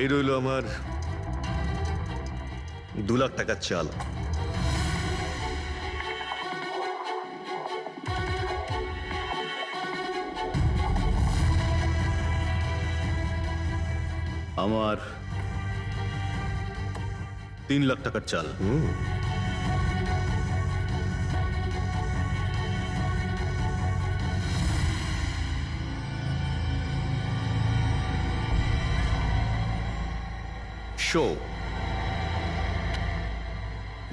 এই রইল আমার 2 লাখ টাকার চাল। আমার 3 লাখ টাকার চাল। শো,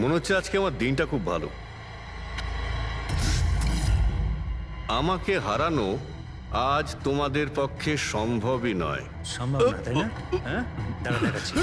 মনে হচ্ছে আজকে আমার দিনটা খুব ভালো। আমাকে হারানো আজ তোমাদের পক্ষে সম্ভবই নয়। সম্ভব না, তাই না? হ্যাঁ, দাঁড়া দেখাচ্ছি।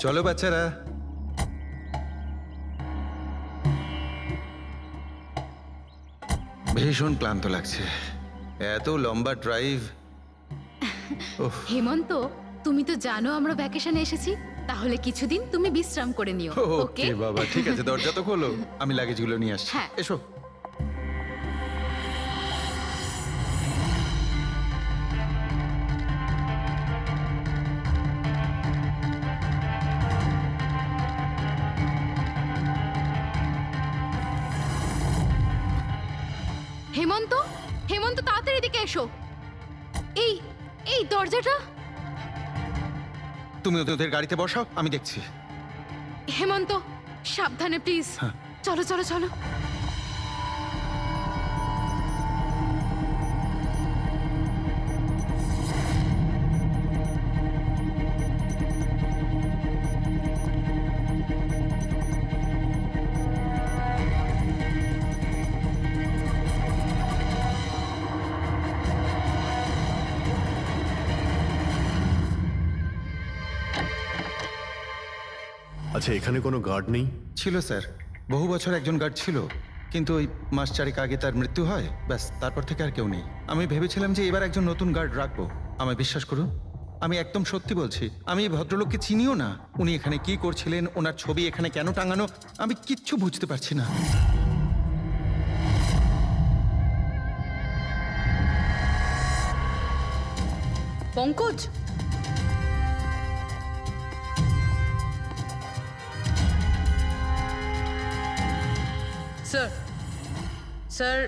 চলো বাচ্চারা, ভীষণ ক্লান্ত লাগছে, এত লম্বা ড্রাইভ। হেমন্ত, তুমি তো জানো আমরা ভ্যাকেশনে এসেছি, তাহলে কিছুদিন তুমি বিশ্রাম করে নিও। ওকে বাবা, ঠিক আছে, দরজা তো খোলো, আমি লাগেজগুলো নিয়ে আসছি। হ্যাঁ। এসো। হেমন্ত, হেমন্ত তাড়াতাড়ি এদিকে এসো। এই এই দরজাটা। তুমি ওদের গাড়িতে বসাও, আমি দেখছি। হেমন্ত, সাবধানে প্লিজ। চলো চলো চলো। আচ্ছা, এখানে কোনো গার্ড নেই? ছিল স্যার, বহু বছর একজন গার্ড ছিল, কিন্তু ওই মাস চারেক আগে তার মৃত্যু হয়, ব্যাস তারপর থেকে আর কেউ নেই। আমি ভেবেছিলাম যে এবার একজন নতুন গার্ড রাখবো। আমায় বিশ্বাস করুন, আমি একদম সত্যি বলছি, আমি এই ভদ্রলোককে চিনিও না। উনি এখানে কি করছিলেন, ওনার ছবি এখানে কেন টাঙানো, আমি কিচ্ছু বুঝতে পারছি না। পঙ্কজ, স্যার স্যার,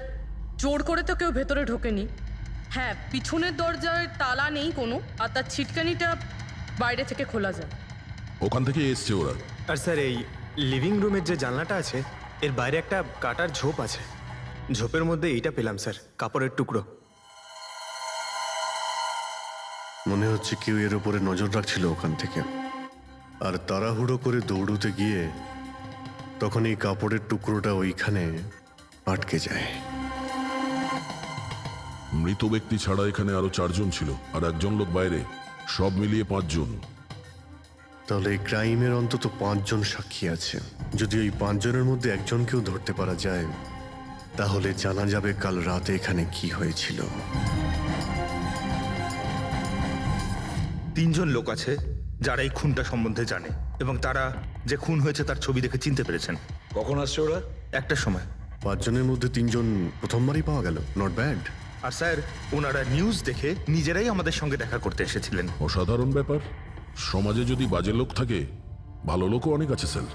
জোর করে তো কেউ ভেতরে ঢোকেনি। হ্যাঁ, পিছনের দরজায় তালা নেই কোনো, আর তার ছিটকানিটা বাইরে থেকে খোলা যায়। ওখান থেকে এসছে ওরা। আর স্যার, এই লিভিং রুমের যে জানলাটা আছে, এর বাইরে একটা কাটার ঝোপ আছে। ঝোপের মধ্যে এইটা পেলাম স্যার, কাপড়ের টুকরো। মনে হচ্ছে কেউ এর উপরে নজর রাখছিল ওখান থেকে, আর তাড়াহুড়ো করে দৌড়তে গিয়ে তখন এই কাপড়ের টুকরোটা ওইখানে আটকে যায়। মৃত ব্যক্তি ছাড়া এখানে আরো 4 জন ছিল, আর একজন লোক বাইরে, সব মিলিয়ে 5 জন। তাহলে এই ক্রাইমের অন্তত 5 জন সাক্ষী আছে। যদি ওই 5 জনের মধ্যে একজনকেও ধরতে পারা যায়, তাহলে জানা যাবে কাল রাতে এখানে কি হয়েছিল। 3 জন লোক আছে যারা এই খুনটা সম্বন্ধে জানে, এবং তারা যে খুন হয়েছে তার ছবি দেখে চিনতে পেরেছেন। কখন আসছে ওরা? একটা সময়। 5 জনের মধ্যে 3 জন প্রথমবারই পাওয়া গেল, নট ব্যাড। আর স্যার, ওনারা নিউজ দেখে নিজেরাই আমাদের সঙ্গে দেখা করতে এসেছিলেন। অসাধারণ ব্যাপার। সমাজে যদি বাজে লোক থাকে, ভালো লোকও অনেক আছে স্যার।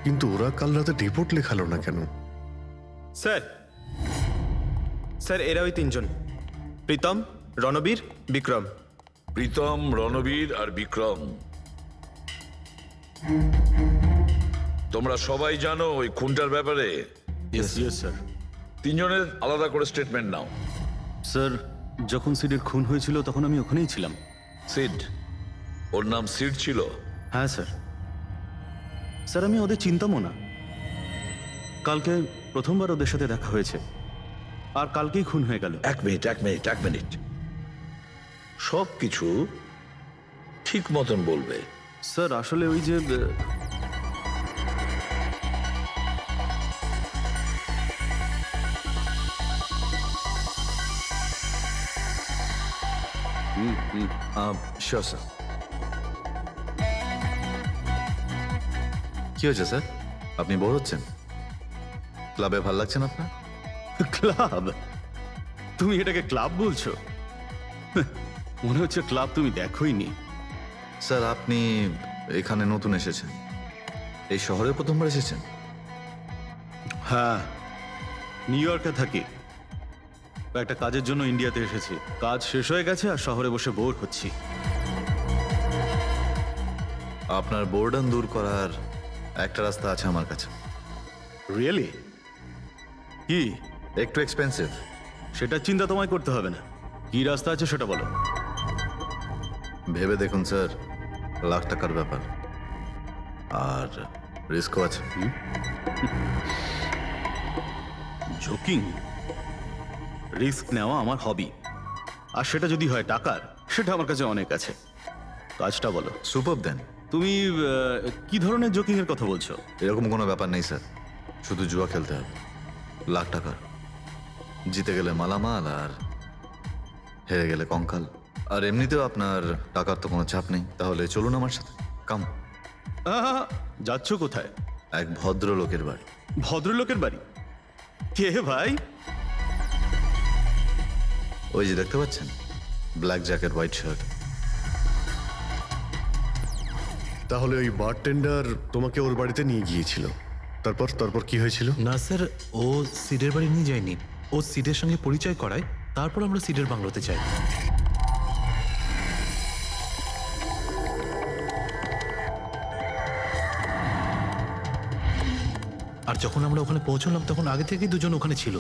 কিন্তু ওরা কাল রাতে রিপোর্ট লেখালো না কেন? স্যার, স্যার এরা ওই 3 জন, প্রীতম, রণবীর, বিক্রম। প্রীতম, রণবীর আর বিক্রম। তোমরা সবাই জানো ওই খুনটার ব্যাপারে? Yes sir. 3 জনের আলাদা করে স্টেটমেন্ট নাও। স্যার, যখন সিডের খুন হয়েছিল তখন আমি ওখানেই ছিলাম। সিড? ওর নাম সিড ছিল? হ্যাঁ স্যার। স্যার, আমি ওদের চিনতামও না। কালকে প্রথমবার ওদের সাথে দেখা হয়েছে, আর কালকেই খুন হয়ে গেল। এক মিনিট। সব কিছু ঠিক মতন বলবে। স্যার, আসলে ওই যে শিওর স্যার। কি হয়েছে স্যার? আপনি বোর হচ্ছেন? ক্লাবে ভাল লাগছে না আপনার? ক্লাব? তুমি এটাকে ক্লাব বলছো? মনে হচ্ছে ক্লাব তুমি দেখোইনি। স্যার, আপনি এখানে নতুন এসেছেন, এই শহরে প্রথমবার এসেছেন? হ্যাঁ, নিউ ইয়র্কে থাকি। একটা কাজের জন্য ইন্ডিয়াতে এসেছি। কাজ শেষ হয়ে গেছে আর শহরে বসে বোর হচ্ছি। আপনার বোর্ডন দূর করার একটা রাস্তা আছে আমার কাছে। রিয়েলি? কি? একটু এক্সপেন্সিভ। সেটা চিন্তা তোমায় করতে হবে না। কি রাস্তা আছে সেটা বলো। ভেবে দেখুন স্যার, লাখ টাকার ব্যাপার, আর রিস্কও আছে। জোকিং? রিস্ক নেওয়া আমার হবি, আর সেটা যদি হয় টাকার, সেটা আমার কাছে অনেক আছে। কাজটা বলো। সুপার দেন। তুমি কি ধরনের জোকিং এর কথা বলছো? এরকম কোনো ব্যাপার নেই স্যার, শুধু জুয়া খেলতে হবে। লাখ টাকার, জিতে গেলে মালামাল আর হেরে গেলে কঙ্কাল। আর এমনিতেও আপনার টাকার তো কোনো চাপ নেই। তাহলে চলুন আমার সাথে, কাম। যাচ্ছ কোথায়? এক ভদ্রলোকের বাড়ি। ভদ্রলোকের বাড়ি? কে ভাই? ওই যে দেখতে পাচ্ছেন, ব্ল্যাক জ্যাকেট, হোয়াইট শার্ট। তাহলে ওই বারটেন্ডার তোমাকে ওর বাড়িতে নিয়ে গিয়েছিল, তারপর তারপর কি হয়েছিল? না স্যার, ও সিডের বাড়ি নিয়ে যায়নি। ও সিডের সঙ্গে পরিচয় করায়, তারপর আমরা সিডের বাংলোতে যাই। আর যখন আমরা ওখানে পৌঁছলাম তখন আগে থেকেই দুজন ওখানে ছিল।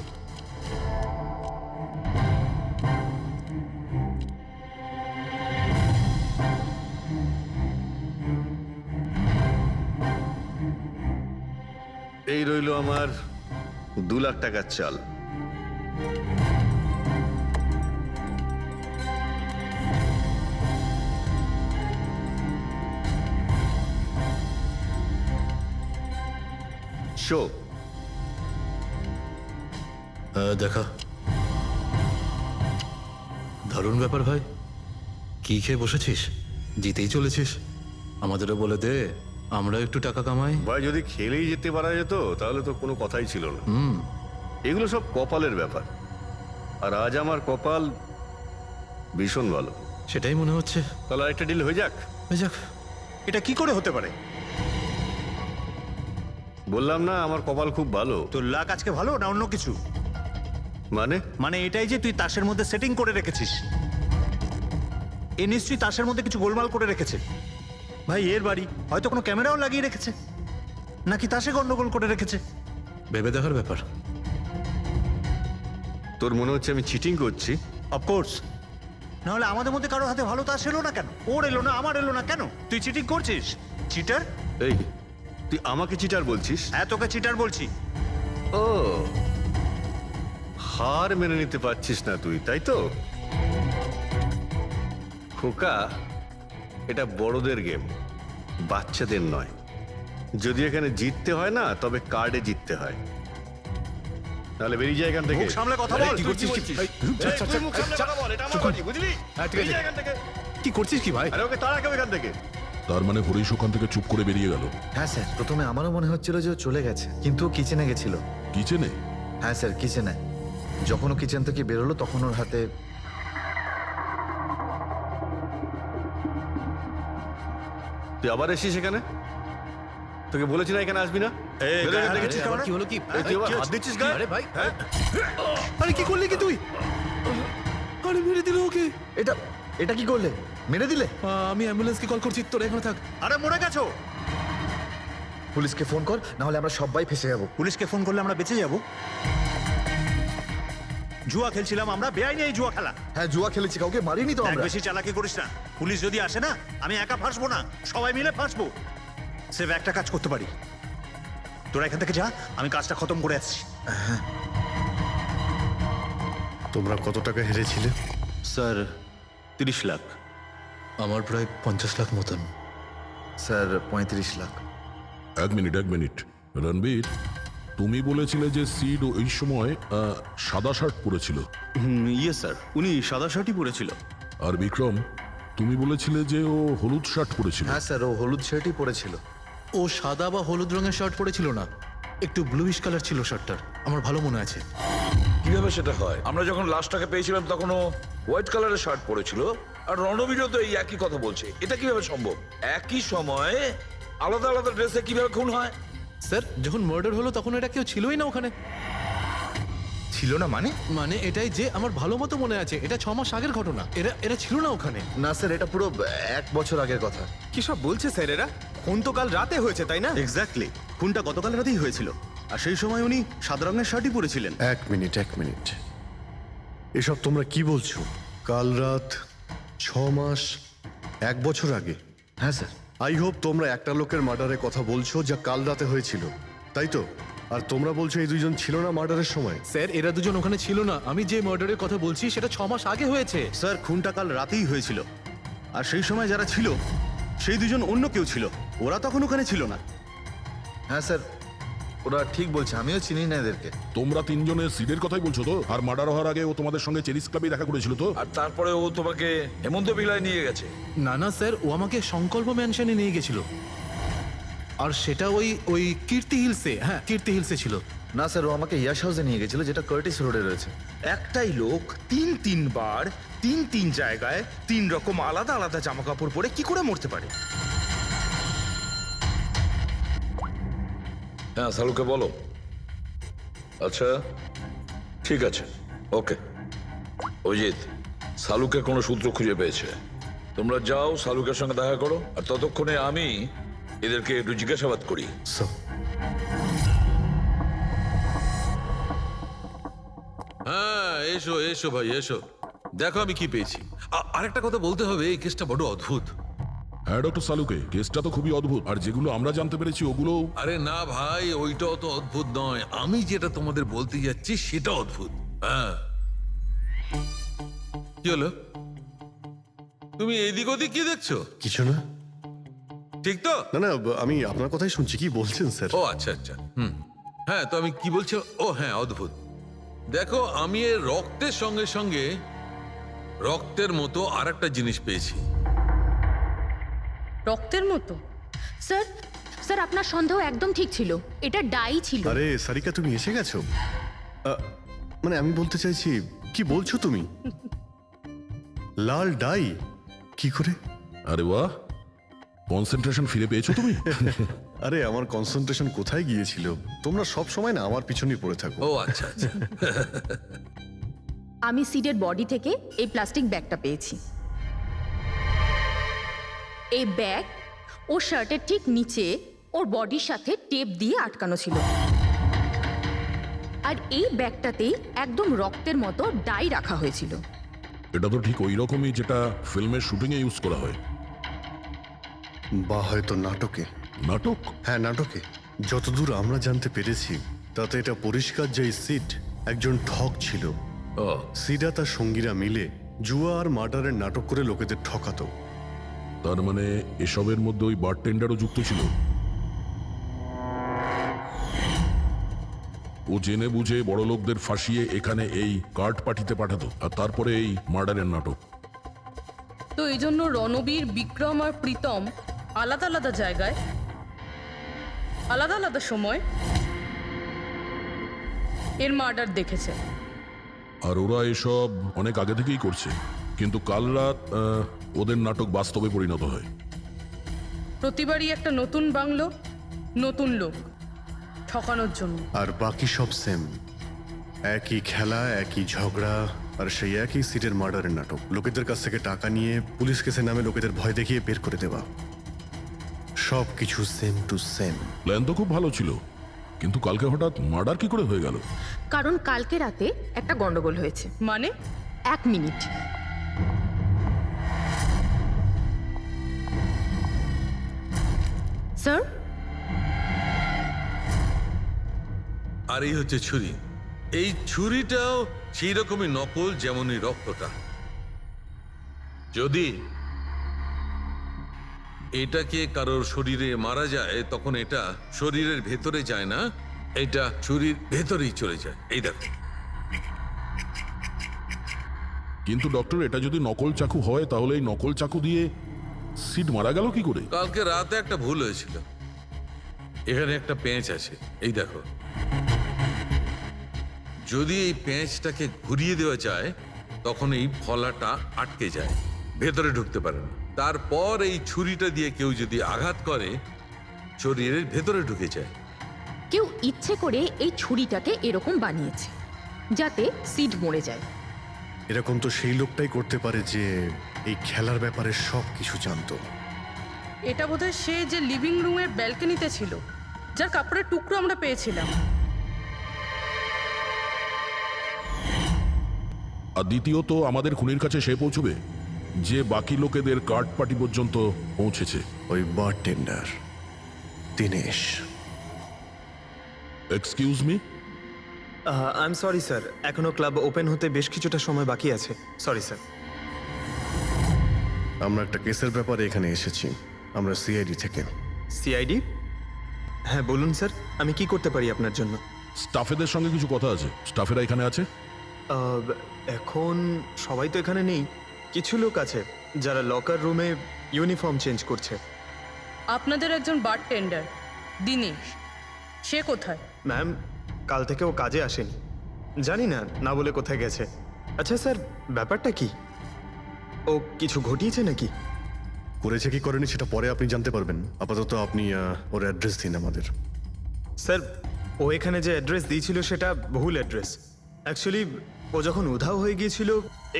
এই রইল আমার 2 লাখ টাকার চাল। শো দেখা। দারুণ ব্যাপার ভাই। কি খেয়ে বসেছিস? জিতেই চলেছিস। আমাদেরও বলে দে, আমরা একটু টাকা কামাই। ভাই, যদি খেলেই যেতে পারা যেত তাহলে তো কোনো কথাই ছিল না। এগুলো সব কপালের ব্যাপার, আর আজ আমার কপাল ভীষণ ভালো। সেটাই মনে হচ্ছে। তাহলে আরেকটা ডিল হয়ে যাক। হয়ে যাক। এটা কি করে হতে পারে? বললাম না আমার কপাল খুব ভালো। তোর লাক আজকে ভালো না অন্য কিছু? মানে এটাই যে তুই তাসের মধ্যে সেটিং করে রেখেছিস। এ নিশ্চয়ই তাসের মধ্যে কিছু গোলমাল করে রেখেছে। ভাই, এর বাড়ি হয়তো কোনো ক্যামেরাও লাগিয়ে রেখেছে, নাকি তাসে গন্ডগোল করে রেখেছে। ভেবে দেখার ব্যাপার। তোর মনে হচ্ছে আমি চিটিং করছি? অফকোর্স, নাহলে আমাদের মধ্যে কারো হাতে ভালো তাস এলো না কেন? ওর এলো না, আমার এলো না কেন? তুই চিটিং করছিস, চিটার। এই, তুই আমাকে চিটার বলছিস? হ্যাঁ, তোকে চিটার বলছি। ও, হার মেনে নিতে পারছিস না তুই, তাই তো? খোকা, এটা বড়দের গেম, বাচ্চাদের নয়। যদি এখানে জিততে হয় না, তবে কার্ডে জিততে হয়। তাহলে বেরিয়ে যায় এখান থেকে। মুখ সামলে কথা বল। কি করছিস কি? তুই মুখ সামলে কথা বল, এটা আমার বাড়ি, বুঝলি? বেরিয়ে যা এখান থেকে। কি করছিস কি ভাই? আরে ওকে তাড়া কেউ এখান থেকে। তার মানে হরিশ ওখান থেকে চুপ করে বেরিয়ে গেল। হ্যাঁ স্যার, প্রথমে আমারও মনে হচ্ছিল যে ও চলে গেছে, কিন্তু ও কিচেনে গেছিল। কিচেনে? হ্যাঁ স্যার, কিচেনে। যখন ও কিচেন থেকে বেরোলো তখন ওর হাতে তুই আবার এসেছিস এখানে? তোকে বলেছি না এখানে আসবি না? বেরো এখান থেকে। আবার কি হলো কি? এই, তুই আবার হাত দিচ্ছিস গায়ে? আরে ভাই, আরে কি করলি কি তুই? আরে মেরে দিল ওকে। এটা এটা কি করলে? মেরে দিলে? আমি অ্যাম্বুলেন্সকে কল করছি, তোরা এখানে থাক। আরে মরে গেছো? পুলিশকে ফোন কর, না হলে আমরা সবাই ফেসে যাবো। পুলিশকে ফোন করলে আমরা বেঁচে যাব? জুয়া খেলছিলাম আমরা, বেআইনি এই জুয়া খেলা। হ্যাঁ, জুয়া খেলেছি, কাউকে মারিনি তো এক আমরা। বেশি চালাকি করিস না। পুলিশ যদি আসে না, আমি একা ফাঁসবো না, সবাই মিলে ফাঁসবো। সেভ একটা কাজ করতে পারি, তোরা এখান থেকে যা, আমি কাজটা খতম করে আসছি। তোমরা কত টাকা হেরেছিলে? স্যার 30 লাখ। আমার প্রায় 50 লাখ মতন। স্যার 35 লাখ। এক মিনিট রণবীর, তুমি বলেছিলে যে সিড ওই সময় সাদা শার্ট পরেছিল। ইয়ে স্যার, উনি সাদা শার্টই পরেছিল। আর বিক্রম? তুমি বলেছিলে যে ও হলুদ শার্ট পরেছিল। হ্যাঁ স্যার, ও হলুদ শার্টই পরেছিল। ও সাদা বা হলুদ রঙের শার্ট পরেছিল না, একটু ব্লুইশ কালার ছিল শার্টটার, আমার ভালো মনে আছে। কিভাবে সেটা হয়? আমরা যখন লাশটাকে পেয়েছিলাম তখন ও হোয়াইট কালারের শার্ট পরেছিল, আর রণবীরও তো এই একই কথা বলছে। এটা কিভাবে সম্ভব? একই সময়ে আলাদা আলাদা ড্রেসে কিভাবে খুন হয়? স্যার, যখন মার্ডার হলো তখন এটা কেউ ছিলই না ওখানে। ছিল না মানে? মানে এটাই যে আমার ভালো মতো মনে আছে, এটা 6 মাস আগের ঘটনা। এরা এরা ছিল না ওখানে। না স্যার, এটা পুরো 1 বছর আগের কথা। কি সব বলছে স্যার এরা? খুন তো কাল রাতে হয়েছে, তাই না? এক্স্যাক্টলি, খুনটা গতকাল রাতেই হয়েছিল। আর সেই সময় উনি সাদা রঙের শার্টই পরেছিলেন। এক মিনিট, এসব তোমরা কি বলছো? কাল রাত, 6 মাস, 1 বছর আগে? হ্যাঁ স্যার। আই হোপ তোমরা একটা লোকের মার্ডারের কথা বলছো যা কাল রাতে হয়েছিল, তাই তো? আর তোমরা বলছো এই দুইজন ছিল না মার্ডারের সময়? স্যার, এরা দুজন ওখানে ছিল না। আমি যে মার্ডারের কথা বলছি সেটা 6 মাস আগে হয়েছে। স্যার, খুনটা কাল রাতেই হয়েছিল। আর সেই সময় যারা ছিল সেই দুজন অন্য কেউ ছিল, ওরা তখন ওখানে ছিল না। হ্যাঁ স্যার, ওরা ঠিক বলছে, আমিও চিনি না এদেরকে। তোমরা তিনজনের সিডের কথাই বলছো তো? আর মার্ডার হওয়ার আগে ও তোমাদের সঙ্গে চেরিস ক্লাবে দেখা করেছিল তো? আর তারপরে ও তোমাকে হেমন্ত বিলায় নিয়ে গেছে। না না স্যার, ও আমাকে সংকল্প ম্যানশনে নিয়ে গেছিল। আর সেটা ওই কীর্তি হিলসে, হ্যাঁ কীর্তি হিলসে ছিল। না স্যার, ও আমাকে ইয়াশ হাউসে নিয়ে গেছিল, যেটা কার্টিস রোডে রয়েছে। একটাই লোক 3 বার 3 জায়গায় 3 রকম আলাদা আলাদা জামা কাপড় পরে কি করে মরতে পারে? হ্যাঁ, সালুকে বলো। আচ্ছা, ঠিক আছে, ওকে। অজিত, সালুকে কোনো সূত্র খুঁজে পেয়েছে। তোমরা যাও, সালুকের সঙ্গে দেখা করো, আর ততক্ষণে আমি এদেরকে একটু জিজ্ঞাসাবাদ করি। হ্যাঁ, এসো এসো ভাই এসো, দেখো আমি কি পেয়েছি। আরেকটা কথা বলতে হবে, এই কেসটা বড় অদ্ভুত। হ্যাঁ ডক্টর সালুকে, কেসটা তো খুবই অদ্ভুত। আর যেগুলো আমরা জানতে পেরেছি ওগুলো... আরে না ভাই, ওইটাও তো অদ্ভুত নয়, আমি যেটা তোমাদের বলতে যাচ্ছি সেটা অদ্ভুত। হ্যাঁ, কি হলো? তুমি এদিক ওদিক কি দেখছো? কিছু না। ঠিক তো? না, আমি আপনার কথাই শুনছি। কি বলছেন স্যার? ও আচ্ছা আচ্ছা, হ্যাঁ, তো আমি কি বলছি? ও হ্যাঁ, অদ্ভুত। দেখো, আমি এর রক্তের সঙ্গে সঙ্গে রক্তের মতো আর একটা জিনিস পেয়েছি। রক্তের মতো? স্যার, স্যার আপনার সন্দেহ একদম ঠিক ছিল, এটা ডাই ছিল। আরে সারিকা, তুমি এসে গেছো? মানে আমি বলতে চাইছি, কি বলছো তুমি? লাল ডাই? কি করে? আরে বাহ, কনসেন্ট্রেশন ফিরে পেয়েছো তুমি? আরে আমার কনসেন্ট্রেশন কোথায় গিয়েছিল? তোমরা সব সময় না আমার পিছনেই পড়ে থাকো। ও আচ্ছা আচ্ছা। আমি সিডের বডি থেকে এই প্লাস্টিক ব্যাগটা পেয়েছি। এই ব্যাগ ওর শার্টের ঠিক নিচে ওর বডির সাথে টেপ দিয়ে আটকানো ছিল। আর এই ব্যাগটাতেই একদম রক্তের মতো ডাই রাখা হয়েছিল। এটা তো ঠিক ওই রকমই যেটা ফিল্মের শুটিং এ ইউজ করা হয়। বা হয়তো নাটকে। নাটক? হ্যাঁ, নাটকে। যতদূর আমরা জানতে পেরেছি তাতে এটা পরিষ্কার যে সিড একজন ঠক ছিল। সিডা তার সঙ্গীরা মিলে জুয়া আর মার্ডারের নাটক করে লোকেদের ঠকাতো। তার মানে এসবের মধ্যে ওই বারটেন্ডারও যুক্ত ছিল। ও জেনে বুঝে বড় লোকদের ফাঁসিয়ে এখানে এই কার্ড পার্টিতে পাঠাতো, আর তারপরে এই মার্ডারের নাটক। তো এই জন্য রণবীর, বিক্রম আর প্রীতম আলাদা আলাদা জায়গায় আলাদা আলাদা সময় এর মার্ডার দেখেছে। আর ওরা এসব অনেক আগে থেকেই করছে, কিন্তু কাল রাত ওদের নাটক বাস্তবে পরিণত হয়। প্রতিবারই একটা নতুন বাংলো, নতুন লোক ঠকানোর জন্য। আর বাকি সব সেম, একই খেলা, একই ঝগড়া, আর সেই একই সিটের মার্ডারের নাটক। লোকেদের কাছ থেকে টাকা নিয়ে পুলিশ কেসে নামে লোকেদের ভয় দেখিয়ে বের করে দেওয়া। সব কিছু সেম টু সেম। প্ল্যান তো খুব ভালো ছিল, কিন্তু কালকে হঠাৎ মার্ডার কি করে হয়ে গেল? কারণ কালকে রাতে একটা গন্ডগোল হয়েছে। মানে? 1 মিনিট। স্যার, আর এই হচ্ছে ছুরি। এই ছুরিটাও সেই রকমই নকল যেমনই রক্তটা। যদি এটাকে কারোর শরীরে মারা যায় তখন এটা শরীরের ভেতরে যায় না, এটা ছুরির ভেতরেই চলে যায়। এই দেখো। কিন্তু ডক্টর, এটা যদি নকল চাকু হয় তাহলে এই নকল চাকু দিয়ে সিড মারা গেল কি করে? কালকে রাতে একটা ভুল হয়েছিল। এখানে একটা পেঁচ আছে, এই দেখো। যদি এই পেঁচটাকে ঘুরিয়ে দেওয়া যায় তখন এই ফলাটা আটকে যায়, ভেতরে ঢুকতে পারে না। তারপর এই ছুরিটা দিয়ে কেউ যদি আঘাত করে শরীরের ভেতরে ঢুকে যায়। কেউ ইচ্ছে করে এই ছুরিটাকে এরকম বানিয়েছে যাতে সিড মরে যায়। এরকম তো সেই লোকটাই করতে পারে যে এই খেলার ব্যাপারে সব কিছু জানতো। এটা বোধহয় সে যে লিভিং রুমের ব্যালকনিতে ছিল, যার কাপড়ের টুকরো আমরা পেয়েছিলাম। আর দ্বিতীয়ত, আমাদের খুনির কাছে সে পৌঁছবে যে বাকি লোকেদের কার্ড পার্টি পর্যন্ত পৌঁছেছে। ওই bartender Dinesh. Excuse me? I am sorry sir, এখনো ক্লাব ওপেন হতে বেশ কিছুটা সময় বাকি আছে। Sorry sir. আমরা একটা কেসের ব্যাপারে এখানে এসেছি, আমরা সিআইডি থেকে। সিআইডি? হ্যাঁ বলুন স্যার, আমি কি করতে পারি আপনার জন্য? স্টাফেদের সঙ্গে কিছু কথা আছে। স্টাফেরা এখানে আছে? এখন সবাই তো এখানে নেই, কিছু লোক আছে যারা লকার রুমে ইউনিফর্ম চেঞ্জ করছে। আপনাদের একজন বারটেন্ডার দিনেশ, সে কোথায়? ম্যাম, কাল থেকে ও কাজে আসেনি, জানি না না বলে কোথায় গেছে। আচ্ছা স্যার, ব্যাপারটা কি? ও কিছু ঘটিয়েছে নাকি? করেছে কি করেনি সেটা পরে আপনি জানতে পারবেন। আপাতত আপনি ওর অ্যাড্রেস দিন আমাদের। স্যার, ও এখানে যে অ্যাড্রেস দিয়েছিল সেটা ভুল অ্যাড্রেস। অ্যাকচুয়ালি ও যখন উধাও হয়ে গিয়েছিল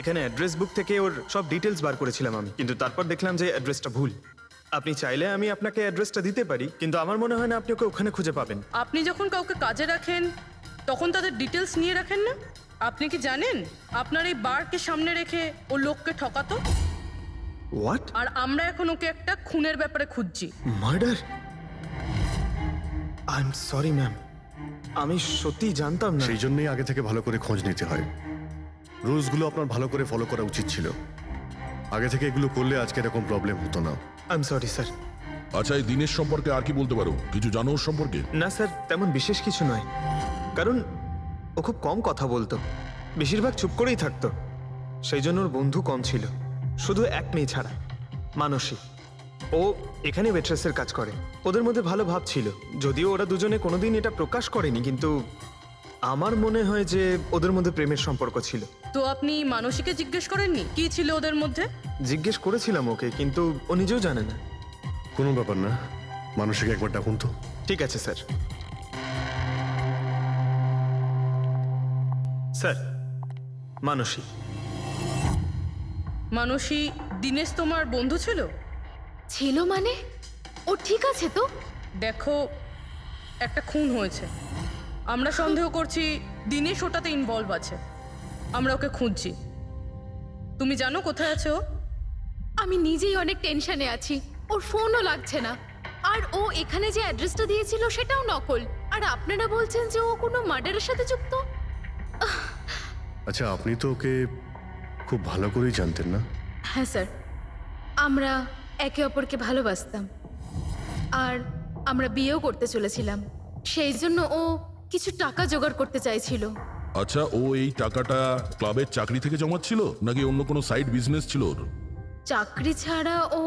এখানে অ্যাড্রেস বুক থেকে ওর সব ডিটেলস বার করেছিলাম আমি, কিন্তু তারপর দেখলাম যে অ্যাড্রেসটা ভুল। আপনি চাইলে আমি আপনাকে অ্যাড্রেসটা দিতে পারি, কিন্তু আমার মনে হয় না আপনি ওকে ওখানে খুঁজে পাবেন। আপনি যখন কাউকে কাজে রাখেন তখন তাদের ডিটেলস নিয়ে রাখেন না? আপনি কি জানেন আপনার এই বারকে সামনে রেখে ও লোককে ঠকাতো? হোয়াট? আর আমরা এখন ওকে একটা খুনের ব্যাপারে খুঁজছি। Murder? I am sorry ma'am, আমি সত্যিই জানতাম না। সেই জন্যই আগে থেকে ভালো করে খোঁজ নিতে হয়। রুলসগুলো আপনার ভালো করে ফলো করা উচিত ছিল। আগে থেকে এগুলো করলে আজকে এরকম প্রবলেম হতো না। I am sorry sir. আচ্ছা, এই দিনের সম্পর্কে আর কি বলতে পারো? কিছু জানো ওর সম্পর্কে? না স্যার, তেমন বিশেষ কিছু নয়, কারণ ও খুব কম কথা বলতো, বেশিরভাগ চুপ করেই থাকতো। সেই জন্য ওর বন্ধু কম ছিল, শুধু এক মেয়ে ছাড়া, মানসী। ও এখানে ওয়েট্রেসের কাজ করে। ওদের মধ্যে ভালো ভাব ছিল, যদিও ওরা দুজনে কোনোদিন এটা প্রকাশ করেনি, কিন্তু আমার মনে হয় যে ওদের মধ্যে প্রেমের সম্পর্ক ছিল। তো আপনি মানসীকে জিজ্ঞেস করেননি কি ছিল ওদের মধ্যে? জিজ্ঞেস করেছিলাম ওকে, কিন্তু ও নিজেও জানে না। কোনো ব্যাপার না, মানুষকে একবার ডাকুন তো। ঠিক আছে স্যার। স্যার, মানসী। মানসী, দিনেশ তোমার বন্ধু ছিল? ছিল মানে? ও ঠিক আছে তো? দেখো, একটা খুন হয়েছে, আমরা সন্দেহ করছি দিনেশ ওটাতে ইনভলভ আছে। আমরা ওকে খুঁজছি। তুমি জানো কোথায় আছে ও? আমি নিজেই অনেক টেনশনে আছি, ওর ফোনও লাগছে না। আর ও এখানে যে অ্যাড্রেসটা দিয়েছিল সেটাও নকল। আর আপনারা বলছেন যে ও কোনো মার্ডারের সাথে যুক্ত? আচ্ছা, আপনি তো ওকে খুব ভালো করেই জানতেন না? হ্যাঁ স্যার, আমরা একে অপরকে ভালোবাসতাম আর আমরা বিয়েও করতে চলেছিলাম। সেই জন্য ও কিছু টাকা জোগাড় করতে চাইছিল। আচ্ছা, ও এই টাকাটা ক্লাবের চাকরি থেকে জমাচ্ছিল নাকি অন্য কোনো সাইড বিজনেস ছিল ওর? চাকরি ছাড়া ও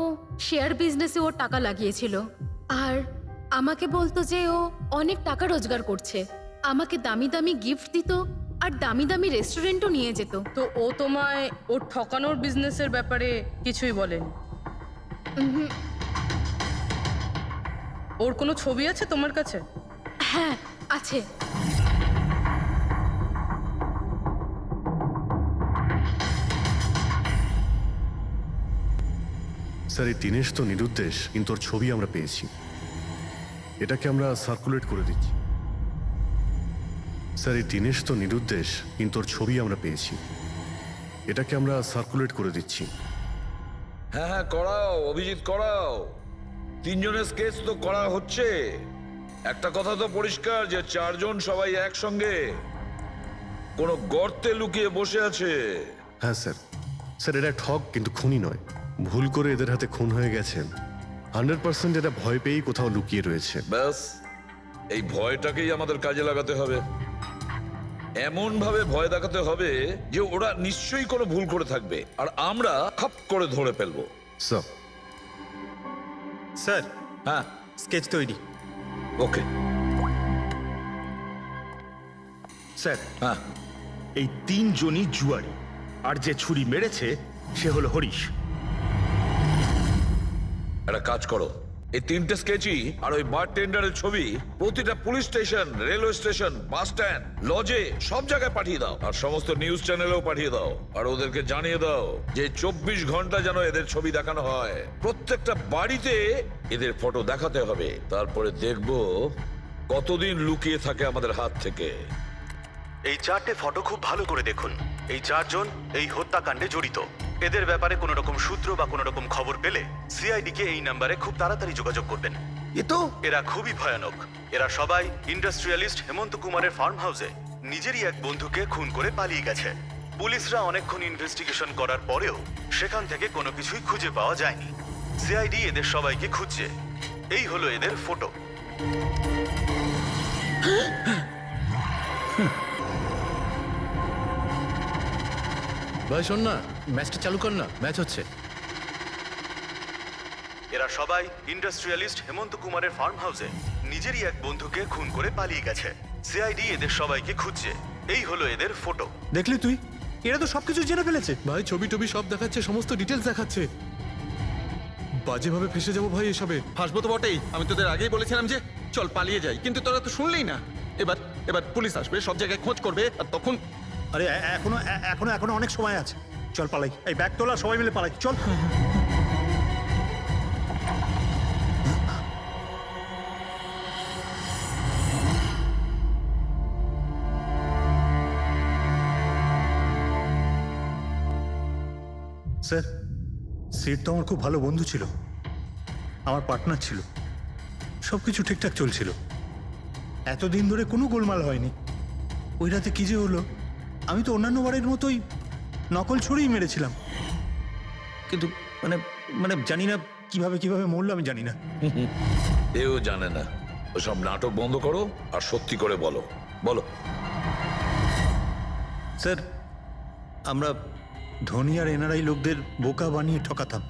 শেয়ার বিজনেসে ও টাকা লাগিয়েছিল। আর আমাকে বলতো যে ও অনেক টাকা রোজগার করছে, আমাকে দামি দামি গিফট দিত আর দামি দামি রেস্টুরেন্টও নিয়ে যেত। তো ও তোমায় ওর ঠকানোর বিজনেসের ব্যাপারে কিছুই বলেনি? ওর কোনো ছবি আছে তোমার কাছে? হ্যাঁ আছে। স্যার, এই দিনেশ তো নিরুদ্দেশ, কিন্তু ওর ছবি আমরা পেয়েছি। এটাকে আমরা সার্কুলেট করে দিচ্ছি। স্যার, এই দিনেশ তো নিরুদ্দেশ, কিন্তু ওর ছবি আমরা পেয়েছি। এটাকে আমরা সার্কুলেট করে দিচ্ছি। হ্যাঁ হ্যাঁ, করাও অভিজিৎ, করাও। তিনজনের স্কেচ তো করা হচ্ছে। একটা কথা তো পরিষ্কার যে চারজন সবাই একসঙ্গে কোনো গর্তে লুকিয়ে বসে আছে। হ্যাঁ স্যার। স্যার, এরা ঠক কিন্তু খুনি নয়। ভুল করে এদের হাতে খুন হয়ে গেছে। 100% এরা ভয় পেয়েই কোথাও লুকিয়ে রয়েছে। ব্যাস, এই ভয়টাকেই আমাদের কাজে লাগাতে হবে। এমন ভাবে ভয় দেখাতে হবে যে ওরা নিশ্চয়ই কোনো ভুল করে থাকবে আর আমরা খপ করে ধরে ফেলবো। স্যার, স্যার হ্যাঁ, স্কেচ তৈরি। ওকে। স্যার হ্যাঁ, এই 3 জনই জুয়ারি, আর যে ছুরি মেরেছে সে হলো হরিশ। একটা কাজ করো, এই 3টে স্কেচই আর ওই বারটেন্ডারের ছবি প্রতিটা police station, railway station, bus stand, লজে সব জায়গায় পাঠিয়ে দাও আর সমস্ত নিউজ চ্যানেলেও পাঠিয়ে দাও আর ওদেরকে জানিয়ে দাও যে 24 ঘন্টা যেন এদের ছবি দেখানো হয়, প্রত্যেকটা বাড়িতে এদের ফটো দেখাতে হবে। তারপরে দেখবো কতদিন লুকিয়ে থাকে আমাদের হাত থেকে। এই 4টে ফটো খুব ভালো করে দেখুন। এই 4 জন এই হত্যাকাণ্ডে জড়িত। এদের ব্যাপারে কোনো রকম সূত্র বা কোনো রকম খবর পেলে সিআইডি কে এই নাম্বারে খুব তাড়াতাড়ি যোগাযোগ করবেন। এরা খুবই ভয়ানক। এরা সবাই ইন্ডাস্ট্রিয়ালিস্ট হেমন্ত কুমারের ফার্ম হাউসে নিজেরই এক বন্ধুকে খুন করে পালিয়ে গেছে। পুলিশরা অনেকক্ষণ ইনভেস্টিগেশন করার পরেও সেখান থেকে কোনো কিছুই খুঁজে পাওয়া যায়নি। সিআইডি এদের সবাইকে খুঁজছে। এই হলো এদের ফটো। ভাই শোন না, ম্যাচটা চালু কর না, ম্যাচ হচ্ছে। এরা সবাই ইন্ডাস্ট্রিয়ালিস্ট হেমন্ত কুমারের ফার্ম হাউসে নিজেরই এক বন্ধুকে খুন করে পালিয়ে গেছে। সিআইডি এদের সবাইকে খুঁজছে। এই হলো এদের ফটো। দেখলি তুই, এরা তো সবকিছু জেনে ফেলেছে। ভাই ছবি টবি সব দেখাচ্ছে, সমস্ত ডিটেলস দেখাচ্ছে। বাজেভাবে ফেসে যাবো ভাই এসবে। হাসবো তো বটেই, আমি তোদের আগেই বলেছিলাম যে চল পালিয়ে যাই, কিন্তু তোরা তো শুনলেই না। এবার এবার পুলিশ আসবে, সব জায়গায় খোঁজ করবে, আর তখন আরে এখনো এখনো এখনো অনেক সময় আছে। চল পালাই, এই ব্যাগ তোলা, সবাই মিলে পালাই, চল। স্যার, সিট তো আমার খুব ভালো বন্ধু ছিল, আমার পার্টনার ছিল, সবকিছু ঠিকঠাক চলছিল। এতদিন ধরে কোনো গোলমাল হয়নি। ওই রাতে কি যে হলো, আমি তো অন্যান্য বারের মতোই নকল ছুরিই মেরেছিলাম, কিন্তু মানে মানে জানি না কিভাবে কিভাবে মরলো, আমি জানি না। এও জানে না। ওসব নাটক বন্ধ করো আর সত্যি করে বলো। বলো। স্যার, আমরা ধনী আর এনআরআই লোকদের বোকা বানিয়ে ঠকাতাম,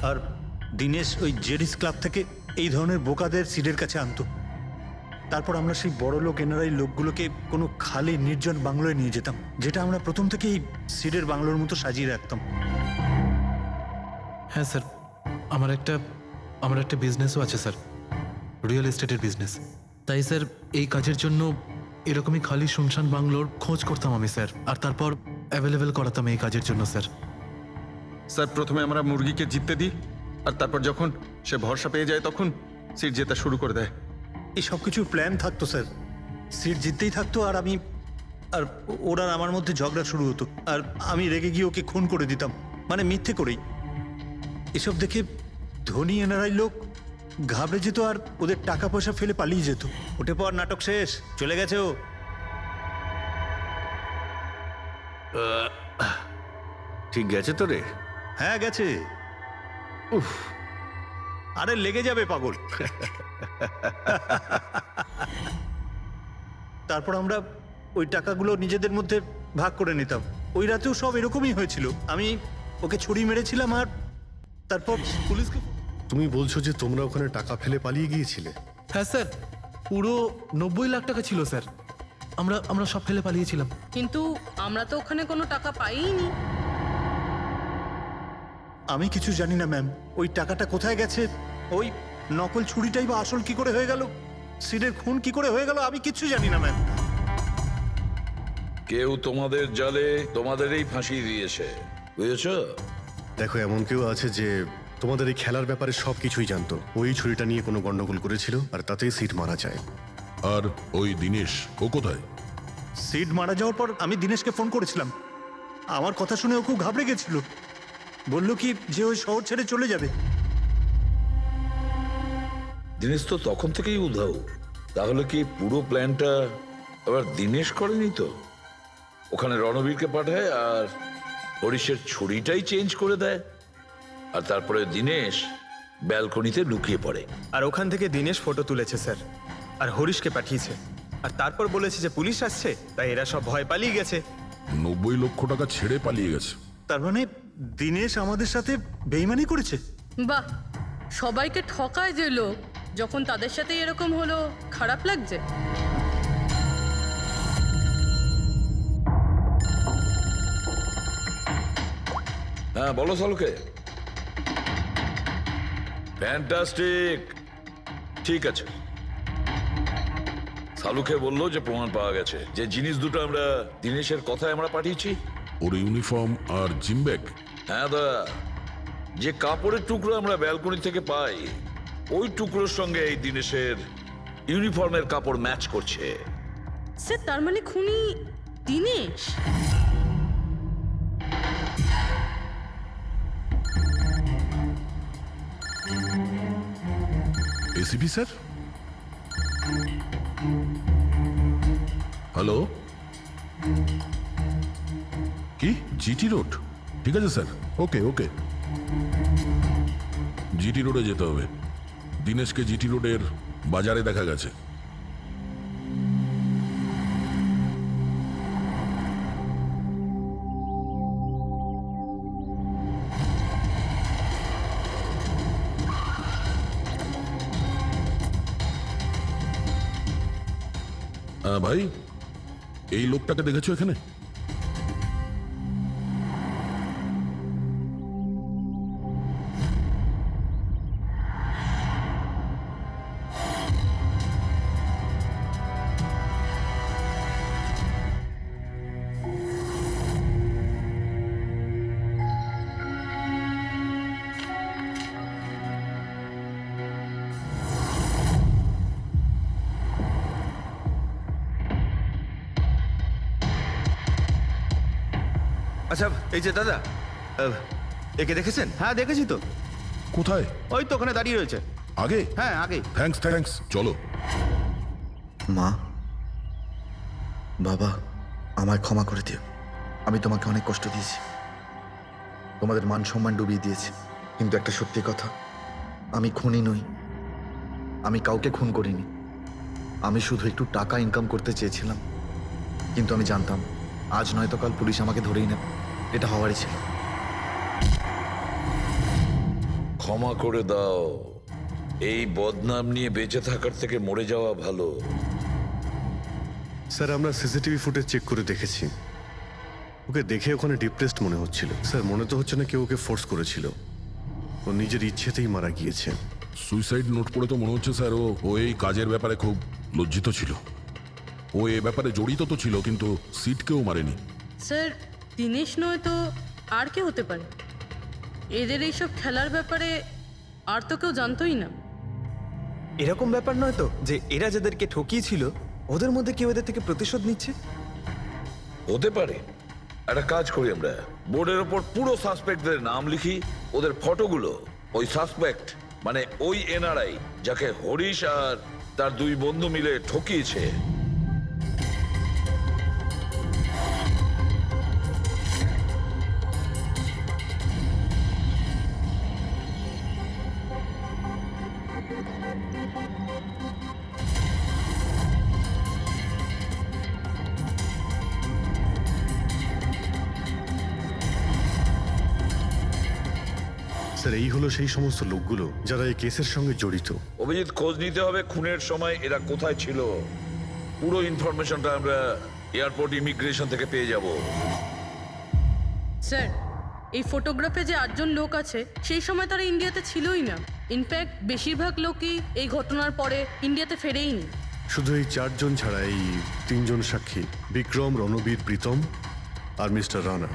আর দিনেশ ওই জেডিস ক্লাব থেকে এই ধরনের বোকাদের সিডের কাছে আনতো। তারপর আমরা সেই বড় লোক এনআরআই লোকগুলোকে কোনো খালি নির্জন বাংলোয় নিয়ে যেতাম, যেটা আমরা প্রথম থেকেই সিডের বাংলোর মতো সাজিয়ে রাখতাম। হ্যাঁ স্যার, আমার একটা বিজনেসও আছে স্যার, রিয়েল এস্টেটের বিজনেস। তাই স্যার এই কাজের জন্য এরকমই খালি শুনশান বাংলোর খোঁজ করতাম আমি স্যার, আর তারপর অ্যাভেলেবেল করাতাম এই কাজের জন্য স্যার। স্যার প্রথমে আমরা মুরগিকে জিততে দিই, আর তারপর যখন সে ভরসা পেয়ে যায় তখন সিট জেতা শুরু করে দেয়। এই সব কিছুর প্ল্যান থাকতো স্যার, সিট জিততেই থাকতো, আর আমি আর ওরা আমার মধ্যে ঝগড়া শুরু হতো, আর আমি রেগে গিয়ে ওকে খুন করে দিতাম, মানে মিথ্যে করেই। এসব দেখে ধনী এনআরআই লোক ঘাবড়ে যেত আর ওদের টাকা পয়সা ফেলে পালিয়ে যেত। ওঠে পর, নাটক শেষ, চলে গেছে ও। ঠিক গেছে তো রে? হ্যাঁ গেছে। উফ, আরে লেগে যাবে পাগল। তারপর আমরা ওই টাকাগুলো নিজেদের মধ্যে ভাগ করে নিতাম। ওই রাতেও সব এরকমই হয়েছিল। আমি ওকে ছুরি মেরেছিলাম, আর তারপর পুলিশকে। তুমি বলছো যে তোমরা ওখানে টাকা ফেলে পালিয়ে গিয়েছিলে? হ্যাঁ স্যার, পুরো 90 লাখ টাকা ছিল স্যার। আমরা সব ফেলে পালিয়েছিলাম। কিন্তু আমরা তো ওখানে কোনো টাকা পাইনি। আমি কিছু জানি না ম্যাম, ওই টাকাটা কোথায় গেছে, ওই নকল ছুরিটাই বা আসল কি করে হয়ে গেল, সিডের খুন কি করে হয়ে গেল, আমি কিচ্ছু জানি না ম্যাম। কেউ তোমাদের জালে তোমাদেরই ফাঁসিয়ে দিয়েছে, বুঝেছো? দেখো, এমন কেউ আছে যে তোমাদের এই খেলার ব্যাপারে সব কিছুই জানতো। ওই ছুরিটা নিয়ে কোনো গন্ডগোল করেছিল আর তাতেই সিট মারা যায়। আর ওই দিনেশ, ও কোথায়? সিড মারা যাওয়ার পর আমি দিনেশকে ফোন করেছিলাম। আমার কথা শুনে ও খুব ঘাবড়ে গেছিল, বললো কি যে ওই শহর ছেড়ে চলে যাবে। দিনেশ তো তখন থেকেই উধাও। তাহলে কি পুরো প্ল্যানটা আবার দিনেশ করেনি তো? ওখানে রণবীরকে পাঠায় আর হরিশের ছুরিটাই চেঞ্জ করে দেয়, আর তারপরে দিনেশ ব্যালকনিতে লুকিয়ে পড়ে। আর ওখান থেকে দিনেশ ফটো তুলেছে স্যার, আর হরিশকে পাঠিয়েছে। আর তারপর বলেছে যে পুলিশ আসছে, তাই এরা সব ভয় পালিয়ে গেছে। 90 লক্ষ টাকা ছেড়ে পালিয়ে গেছে। তার মানে দিনেশ আমাদের সাথে বেইমানি করেছে? বাহ, সবাইকে ঠকায় যে লোক, যখন তাদের সাথে এরকম হলো খারাপ লাগছে? হ্যাঁ বলো সালুকে। ফ্যান্টাস্টিক, ঠিক আছে। সালুকে বললো যে প্রমাণ পাওয়া গেছে, যে জিনিস দুটো আমরা দিনেশের কথায় আমরা পাঠিয়েছি। ওর ইউনিফর্ম আর জিম ব্যাগ। হ্যাঁ দা, যে কাপড়ের টুকরো আমরা ব্যালকনি থেকে পাই, ওই টুকরোর সঙ্গে এই দিনেশের ইউনিফর্মের কাপড় ম্যাচ করছে। স্যার, তার মানে খুনি দিনেশ? এসিপি স্যার, হ্যালো, কি জিটি রোড? ঠিক আছে স্যার, ওকে ওকে। জিটি রোডে যেতে হবে। দিনেশকে জিটি রোডের বাজারে দেখা গেছে। ভাই, এই লোকটাকে দেখেছো এখানে? আচ্ছা, এই যে দাদা, একে দেখেছেন? হ্যাঁ দেখেছি তো। কোথায়? ওই তো ওখানে দাঁড়িয়ে রয়েছে। আগে? হ্যাঁ আগে। থ্যাঙ্কস থ্যাঙ্কস, চলো। মা, বাবা, আমায় ক্ষমা করে দিও। আমি তোমাকে অনেক কষ্ট দিয়েছি, তোমাদের মান সম্মান ডুবিয়ে দিয়েছি। কিন্তু একটা সত্যি কথা, আমি খুনি নই, আমি কাউকে খুন করিনি। আমি শুধু একটু টাকা ইনকাম করতে চেয়েছিলাম, কিন্তু আমি জানতাম আজ নয়তো কাল পুলিশ আমাকে ধরেই নেবে। এটা হওয়ারই ছিল। ক্ষমা করে দাও, এই বদনাম নিয়ে বেঁচে থাকার থেকে মরে যাওয়া ভালো। স্যার, আমরা সিসিটিভি ফুটেজ চেক করে দেখেছি। ওকে দেখে ওখানে ডিপ্রেসড মনে হচ্ছিল। স্যার, মনে তো হচ্ছে না কেউ ওকে ফোর্স করেছিল, ও নিজের ইচ্ছেতেই মারা গিয়েছে। সুইসাইড নোট পড়ে তো মনে হচ্ছে স্যার ও এই কাজের ব্যাপারে খুব লজ্জিত ছিল। ও এ ব্যাপারে জড়িত তো ছিল, কিন্তু সিটকেও মারেনি। স্যার, দিনেশ নয় তো আর কে হতে পারে? এদের এইসব খেলার ব্যাপারে আর তো কেউ জানতোই না। এরকম ব্যাপার নয় তো যে এরা যাদেরকে ঠকিয়েছিল ওদের মধ্যে কেউ এদের থেকে প্রতিশোধ নিচ্ছে? হতে পারে। একটা কাজ করি, আমরা বোর্ডের ওপর পুরো সাসপেক্টদের নাম লিখি, ওদের ফটোগুলো ওই সাসপেক্ট মানে ওই এনআরআই যাকে হরিশ আর তার দুই বন্ধু মিলে ঠকিয়েছে, স্যার, এই হলো সেই সমস্ত লোকগুলো যারা এই কেসের সঙ্গে জড়িত। অভিজিৎ, খোঁজ নিতে হবে খুনের সময় এরা কোথায় ছিল। পুরো ইনফরমেশনটা আমরা এয়ারপোর্ট ইমিগ্রেশন থেকে পেয়ে যাব। স্যার, এই ফটোগ্রাফে যে 8জন লোক আছে সেই সময় তারা ইন্ডিয়াতে ছিলই না। ইনফ্যাক্ট বেশিরভাগ লোকই এই ঘটনার পরে ইন্ডিয়াতে ফেরেইনি। শুধু এই 4 জন ছাড়া এই 3 জন সাক্ষী, বিক্রম, রণবীর, প্রীতম আর মিস্টার রানা।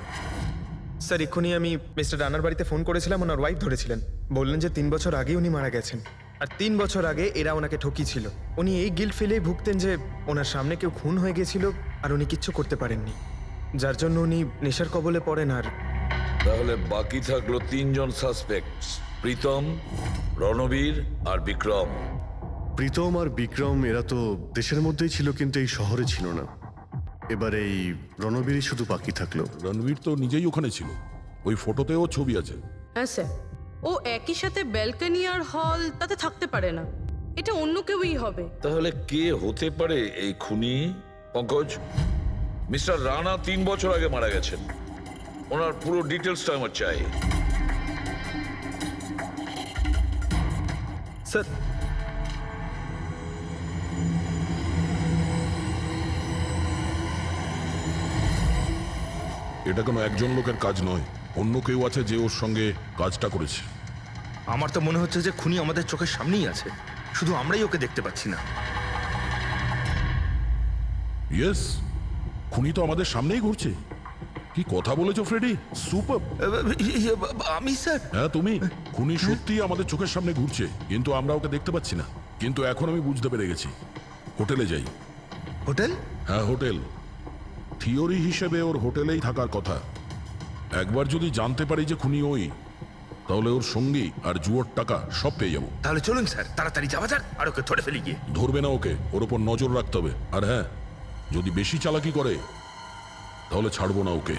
স্যার, এক্ষুনি আমি মিস্টার রানার বাড়িতে ফোন করেছিলাম, ওনার ওয়াইফ ধরেছিলেন। বললেন যে 3 বছর আগে উনি মারা গেছেন, আর 3 বছর আগে এরা ওনাকে ঠকিয়েছিল। উনি এই গিল্ট ফিলেই ভুগতেন যে ওনার সামনে কেউ খুন হয়ে গেছিল আর উনি কিচ্ছু করতে পারেননি, যার জন্য উনি নেশার কবলে পড়েন। আর তাহলে বাকি থাকলো 3 জন সাসপেক্ট, প্রীতম, রণবীর আর বিক্রম। প্রীতম আর বিক্রম এরা তো দেশের মধ্যেই ছিল, কিন্তু এই শহরে ছিল না। এবার এই রণবীরই শুধু বাকি থাকলো। রণবীর তো নিজেই ওখানে ছিল, ওই ফটোতেও ছবি আছে। হ্যাঁ স্যার, ও একই সাথে ব্যালকনি আর হল তাতে থাকতে পারে না। এটা অন্য কেউই হবে। তাহলে কে হতে পারে এই খুনি? পঙ্কজ, মিস্টার রানা 3 বছর আগে মারা গেছেন, ওনার পুরো ডিটেলসটা আমার চাই। স্যার, এটা কোনো একজন লোকের কাজ নয়, অন্য কেউ আছে যে ওর সঙ্গে কাজটা করেছে। আমার তো মনে হচ্ছে যে খুনি আমাদের চোখের সামনেই আছে, শুধু আমরাই ওকে দেখতে পাচ্ছি না। ইয়েস, খুনি তো আমাদের সামনেই ঘুরছে। কি কথা বলেছো ফ্রেডি, সুপার। আমি স্যার? হ্যাঁ তুমি। খুনি সত্যিই আমাদের চোখের সামনে ঘুরছে, কিন্তু আমরা ওকে দেখতে পাচ্ছি না। কিন্তু এখন আমি বুঝতে পেরে গেছি। হোটেলে যাই। হোটেল? হ্যাঁ হোটেল। থিওরি হিসেবে ওর হোটেলেই থাকার কথা। একবার যদি জানতে পারি যে খুনি ওই, তাহলে ওর সঙ্গী আর জুয়োর টাকা সব পেয়ে যাবো। তাহলে চলুন স্যার, তাড়াতাড়ি যাওয়া যাক আর ওকে ধরে ফেলি গিয়ে। ধরবে না ওকে, ওর ওপর নজর রাখতে হবে। আর হ্যাঁ, যদি বেশি চালাকি করে তাহলে ছাড়বো না ওকে।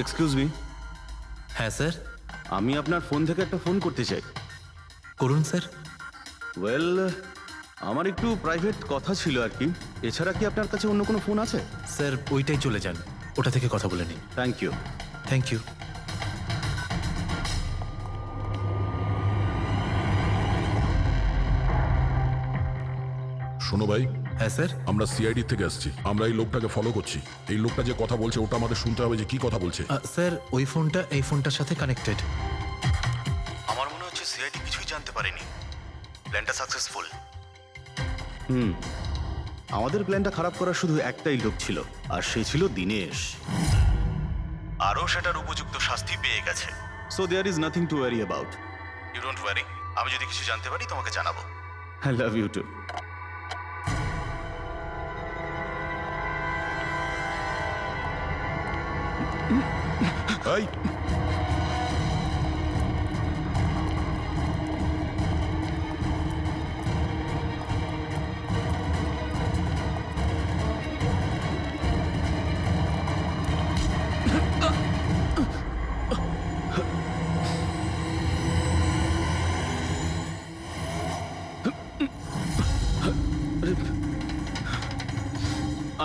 এক্সকিউজ মি, হ্যাঁ স্যার, আমি আপনার ফোন থেকে একটা ফোন করতে চাই। করুন স্যার। ওয়েল, আমার একটু প্রাইভেট কথা ছিল আর কি। এছাড়া কি আপনার কাছে অন্য কোনো ফোন আছে? স্যার ওইটাই চলে যান, ওটা থেকে কথা বলে নিন। Thank you. Thank you. শোনো ভাই। হ্যাঁ স্যার। আমরা সিআইডি থেকে আসছি, আমরা এই লোকটাকে ফলো করছি। এই লোকটা যে কথা বলছে ওটা আমাদের শুনতে হবে যে কি কথা বলছে। স্যার ওই ফোনটা এই ফোনটার সাথে কানেক্টেড। আমার মনে হচ্ছে সিআইডি কিছুই জানতে পারেনি। প্ল্যানটা সাকসেসফুল। আমাদের প্ল্যানটা খারাপ করার শুধু একটাই লোক ছিল, আর সে ছিল দিনেশ। আরও সেটার উপযুক্ত শাস্তি পেয়ে গেছে। So there is nothing to worry about. You don't worry. আমি যদি কিছু জানতে পারি তোমাকে জানাবো। I love you too. এই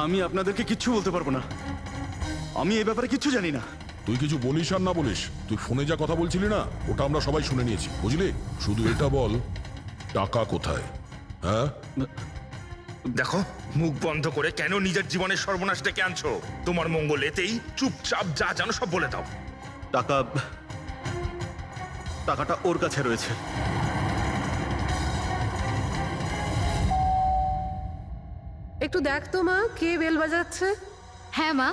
আমি আপনাদেরকে কিচ্ছু বলতে পারবো না। আমি এই ব্যাপারে কিচ্ছু জানি না। তুই কিছু বলিস আর না বলিস, তুই ফোনে যা কথা বলছিলি না ওটা আমরা সবাই শুনে নিয়েছি, বুঝলি? শুধু এটা বল, টাকা কোথায়? হ্যাঁ দেখো, মুখ বন্ধ করে কেন নিজের জীবনের সর্বনাশ ডেকে আনছো? তোমার মঙ্গল এতেই, চুপচাপ যা জানো সব বলে দাও। টাকাটা ওর কাছে রয়েছে। একটু দেখ তো মা, কে বেল বাজাচ্ছে? হ্যাঁ মা।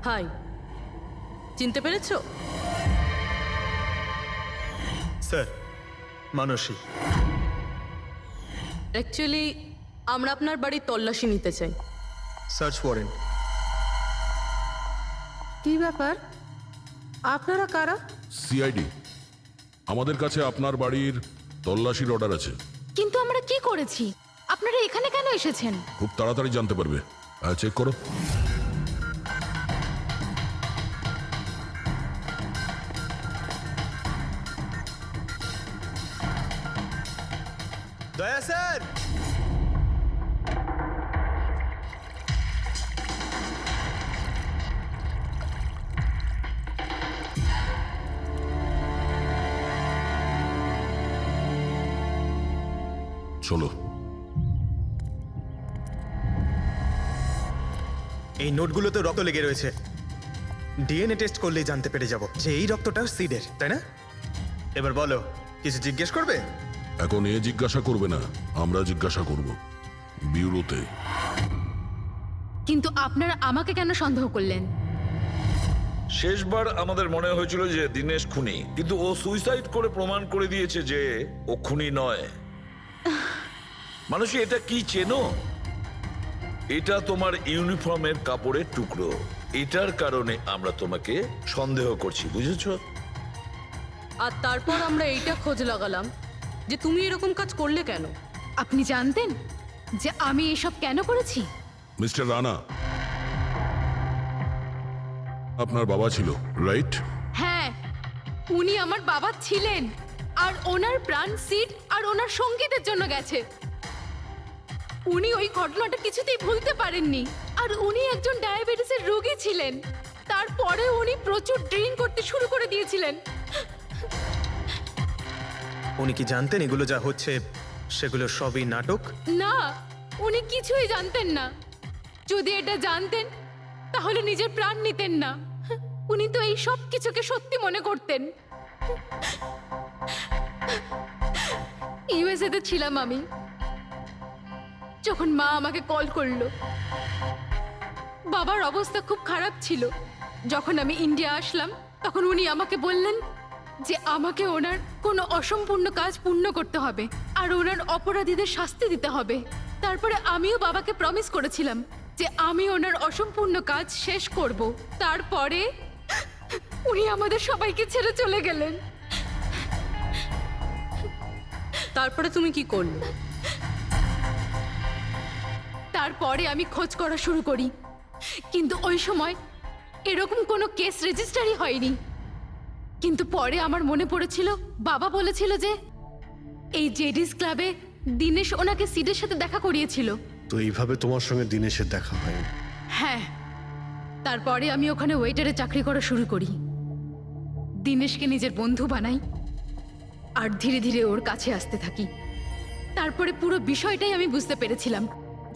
হাই, চিনতে পেরেছো? স্যার, মানসী। অ্যাকচুয়ালি আমরা আপনার বাড়ির তল্লাশি নিতে চাই। Search warrant. কি ব্যাপার? আপনারা কারা? সিআইডি। আমাদের কাছে আপনার বাড়ির তল্লাশির অর্ডার আছে। কিন্তু আমরা কি করেছি? আপনারা এখানে কেন এসেছেন? খুব তাড়াতাড়ি জানতে পারবে। চেক করো। দয়া স্যার। চলো। এই নোটগুলোতে রক্ত লেগে রয়েছে। ডিএনএ টেস্ট করলেই জানতে পেরে যাব যে এই রক্তটা সিডের, তাই না? এবার বলো, কিছু জিজ্ঞেস করবে? এখন এ জিজ্ঞাসা করবে না, আমরা জিজ্ঞাসা করব ব্যুরোতে। কিন্তু আপনারা আমাকে কেন সন্দেহ করলেন? শেষবার আমাদের মনে হয়েছিল যে দিনেশ খুনি, কিন্তু ও সুইসাইড করে প্রমাণ করে দিয়েছে যে ও খুনি নয়। মানুষ এটা কি চেনো? এটা তোমার ইউনিফর্মের কাপড়ের টুকরো। এটার কারণে আমরা তোমাকে সন্দেহ করছি, বুঝেছো? আর তারপর আমরা এইটা খোঁজ লাগালাম যে তুমি এরকম কাজ করলে কেন। আপনি জানতেন যে আমি এসব কেন করেছি? মিস্টার রানা, আপনার বাবা ছিল, রাইট? হ্যাঁ, উনি আমার বাবা ছিলেন, আর ওনার প্রাণ সিড আর ওনার সঙ্গীতের জন্য গেছে। উনি ওই ঘটনাটা কিছুতেই ভুলতে পারেননি, আর উনি একজন ডায়াবেটিসের রোগী ছিলেন। তারপরে উনি প্রচুর ড্রিঙ্ক করতে শুরু করে দিয়েছিলেন। উনি কি জানতেন এগুলো যা হচ্ছে সেগুলো সবই নাটক? না, উনি কিছুই জানতেন না। যদি এটা জানতেন তাহলে নিজের প্রাণ নিতেন না। উনি তো এই সব কিছুকে সত্যি মনে করতেন। ইউএসএ তে ছিলাম আমি, যখন মা আমাকে কল করলো। বাবার অবস্থা খুব খারাপ ছিল। যখন আমি ইন্ডিয়া আসলাম তখন উনি আমাকে বললেন যে আমাকে ওনার কোনো অসম্পূর্ণ কাজ পূর্ণ করতে হবে আর ওনার অপরাধীদের শাস্তি দিতে হবে। তারপরে আমিও বাবাকে প্রমিস করেছিলাম যে আমি ওনার অসম্পূর্ণ কাজ শেষ করব। তারপরে উনি আমাদের সবাইকে ছেড়ে চলে গেলেন। তারপরে তুমি কি করলে? তারপরে আমি খোঁজ করা শুরু করি, কিন্তু ওই সময় এরকম কোনো কেস রেজিস্টারই হয়নি। কিন্তু পরে আমার মনে পড়েছিল, বাবা বলেছিল যে এই জেডিস ক্লাবে দিনেশ ওনাকে সিডের সাথে দেখা করিয়েছিল। তো এইভাবে তোমার সঙ্গে দিনেশের দেখা হয়? হ্যাঁ, তারপরে আমি ওখানে ওয়েটারে চাকরি করা শুরু করি। দিনেশকে নিজের বন্ধু বানাই আর ধীরে ধীরে ওর কাছে আসতে থাকি। তারপরে পুরো বিষয়টাই আমি বুঝতে পেরেছিলাম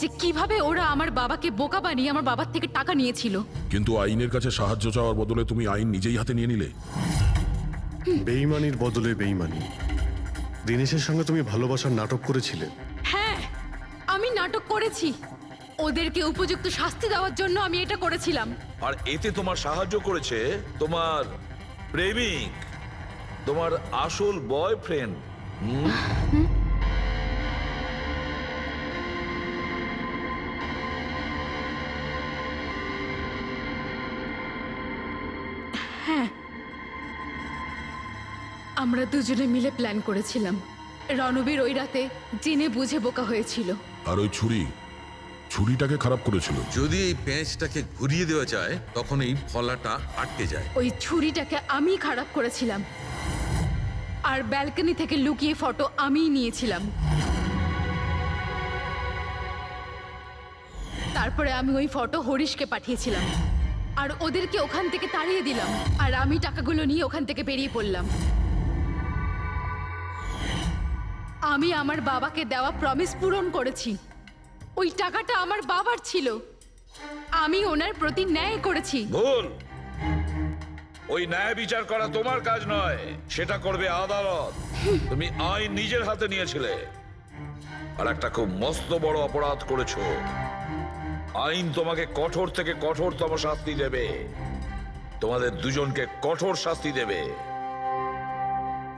যে কিভাবে ওরা আমার বাবাকে বোকা বানিয়ে আমার বাবার থেকে টাকা নিয়েছিল। কিন্তু আইনের কাছে সাহায্য চাওয়ার বদলে তুমি আইন নিজেই হাতে নিয়ে নিলে। বেইমানির বদলে বেইমানি। দিনেশের সঙ্গে তুমি ভালোবাসার নাটক করেছিলে। হ্যাঁ, আমি নাটক করেছি। ওদেরকে উপযুক্ত শাস্তি দেওয়ার জন্য আমি এটা করেছিলাম। আর এতে তোমার সাহায্য করেছে তোমার প্রেমিক, তোমার আসল বয়ফ্রেন্ড। হ্যাঁ, আমরা দুজনে মিলে প্ল্যান করেছিলাম। রণবীর ওই রাতে জেনে বুঝে বোকা হয়েছিল। আর ওই ছুরিটাকে খারাপ করেছিল। যদি এই পেঁচটাকে ঘুরিয়ে দেওয়া যায় তখন এই ফলাটা আটকে যায়। ওই ছুরিটাকে আমি খারাপ করেছিলাম, আর ব্যালকনি থেকে লুকিয়ে ফটো আমিই নিয়েছিলাম। তারপরে আমি ওই ফটো হরিশকে পাঠিয়েছিলাম, আর ওদেরকে ওখান থেকে তাড়িয়ে দিলাম, আর আমি টাকাগুলো নিয়ে ওখান থেকে বেরিয়ে পড়লাম। আমি আমার বাবাকে দেওয়া প্রমিস পূরণ করেছি। ওই টাকাটা আমার বাবার ছিল, আমি ওনার প্রতি ন্যায় করেছি। ভুল। ওই ন্যায় বিচার করা তোমার কাজ নয়, সেটা করবে আদালত। তুমি আইন নিজের হাতে নিয়েছিলে আর একটা খুব মস্ত বড় অপরাধ করেছো। আইন তোমাকে কঠোর থেকে কঠোরতম শাস্তি দেবে, তোমাদের দুজনকে কঠোর শাস্তি দেবে।